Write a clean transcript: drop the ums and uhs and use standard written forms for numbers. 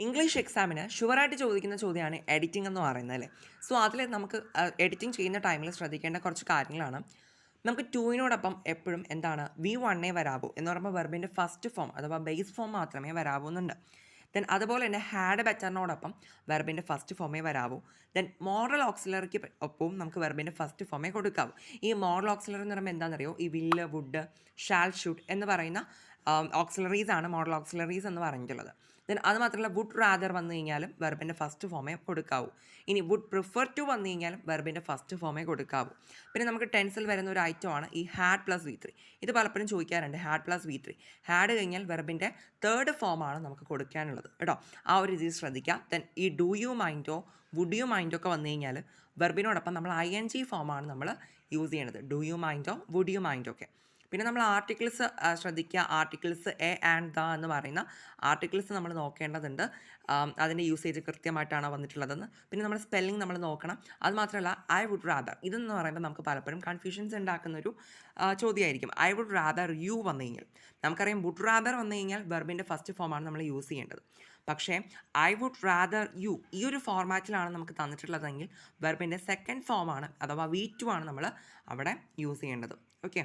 English എക്സാമിന് ഷുവറായിട്ട് ചോദിക്കുന്ന ചോദ്യമാണ് എഡിറ്റിംഗ് എന്ന് പറയുന്നത് അല്ലേ. സോ അതിൽ നമുക്ക് എഡിറ്റിംഗ് ചെയ്യുന്ന ടൈമിൽ ശ്രദ്ധിക്കേണ്ട കുറച്ച് കാര്യങ്ങളാണ്. നമുക്ക് ടൂവിനോടൊപ്പം എപ്പോഴും എന്താണ് V1 വരാവൂ എന്ന് പറയുമ്പോൾ വെർബിൻ്റെ ഫസ്റ്റ് ഫോം അഥവാ ബേസ് ഫോം മാത്രമേ വരാവൂന്നുണ്ട്. ദെൻ അതുപോലെ തന്നെ ഹാഡ് ബെറ്ററിനോടൊപ്പം വെർബിൻ്റെ ഫസ്റ്റ് ഫോമേ വരാവൂ. ദെൻ മോഡൽ ഓക്സിലറിക്ക് ഒപ്പവും നമുക്ക് വെർബിൻ്റെ ഫസ്റ്റ് ഫോമേ കൊടുക്കാവൂ. ഈ മോഡൽ ഓക്സിലറി എന്ന് പറയുമ്പോൾ എന്താണെന്നറിയോ, ഈ വില്ല്, വുഡ്, ഷാൽ, ഷുഡ് എന്ന് പറയുന്ന ഓക്സിലറീസ് ആണ് മോഡൽ ഓക്സിലറീസ് എന്ന് പറഞ്ഞിട്ടുള്ളത്. ദെൻ അത് മാത്രമല്ല വുഡ് റാദർ വന്നു കഴിഞ്ഞാലും വെർബിൻ്റെ ഫസ്റ്റ് ഫോമേ കൊടുക്കാവൂ. ഇനി വുഡ് പ്രിഫർ ടു വന്നു കഴിഞ്ഞാലും വെർബിൻ്റെ ഫസ്റ്റ് ഫോമേ കൊടുക്കാവൂ. പിന്നെ നമുക്ക് ടെൻസിൽ വരുന്ന ഒരു ഐറ്റമാണ് ഈ ഹാഡ് പ്ലസ് V3. ഇത് പലപ്പോഴും ചോദിക്കാറുണ്ട്, ഹാഡ് പ്ലസ് V3. ഹാഡ് കഴിഞ്ഞാൽ വെർബിൻ്റെ തേർഡ് ഫോമാണ് നമുക്ക് കൊടുക്കാനുള്ളത് കേട്ടോ. ആ ഒരു രീതിയിൽ ശ്രദ്ധിക്കാം. ദെൻ ഈ ഡു യു മൈൻഡോ വുഡ് യു മൈൻഡോ ഒക്കെ വന്നു കഴിഞ്ഞാൽ വെർബിനോടൊപ്പം നമ്മൾ ING ഫോമാണ് നമ്മൾ യൂസ് ചെയ്യണത്. ഡു യു മൈൻഡോ വുഡ് യു മൈൻഡോ ഒക്കെ. പിന്നെ നമ്മൾ ആർട്ടിക്കിൾസ് ശ്രദ്ധിക്കുക. ആർട്ടിക്കിൾസ് എ ആൻഡ് ദ എന്ന് പറയുന്ന ആർട്ടിക്കിൾസ് നമ്മൾ നോക്കേണ്ടതുണ്ട്. അതിൻ്റെ യൂസേജ് കൃത്യമായിട്ടാണ് വന്നിട്ടുള്ളതെന്ന്. പിന്നെ നമ്മൾ സ്പെല്ലിംഗ് നമ്മൾ നോക്കണം. അത് മാത്രമല്ല ഐ വുഡ് റാദർ ഇതെന്ന് പറയുമ്പോൾ നമുക്ക് പലപ്പോഴും കൺഫ്യൂഷൻസ് ഉണ്ടാക്കുന്നൊരു ചോദ്യമായിരിക്കും. ഐ വുഡ് റാദർ യു വന്നു കഴിഞ്ഞാൽ നമുക്കറിയാം വുഡ് റാദർ വന്നു കഴിഞ്ഞാൽ വെർബിൻ്റെ ഫസ്റ്റ് ഫോമാണ് നമ്മൾ യൂസ് ചെയ്യേണ്ടത്. പക്ഷേ ഐ വുഡ് റാദർ യു ഈ ഒരു ഫോർമാറ്റിലാണ് നമുക്ക് തന്നിട്ടുള്ളതെങ്കിൽ വെർബിൻ്റെ സെക്കൻഡ് ഫോമാണ് അഥവാ V2 ആണ് നമ്മൾ അവിടെ യൂസ് ചെയ്യേണ്ടത്. ഓക്കെ.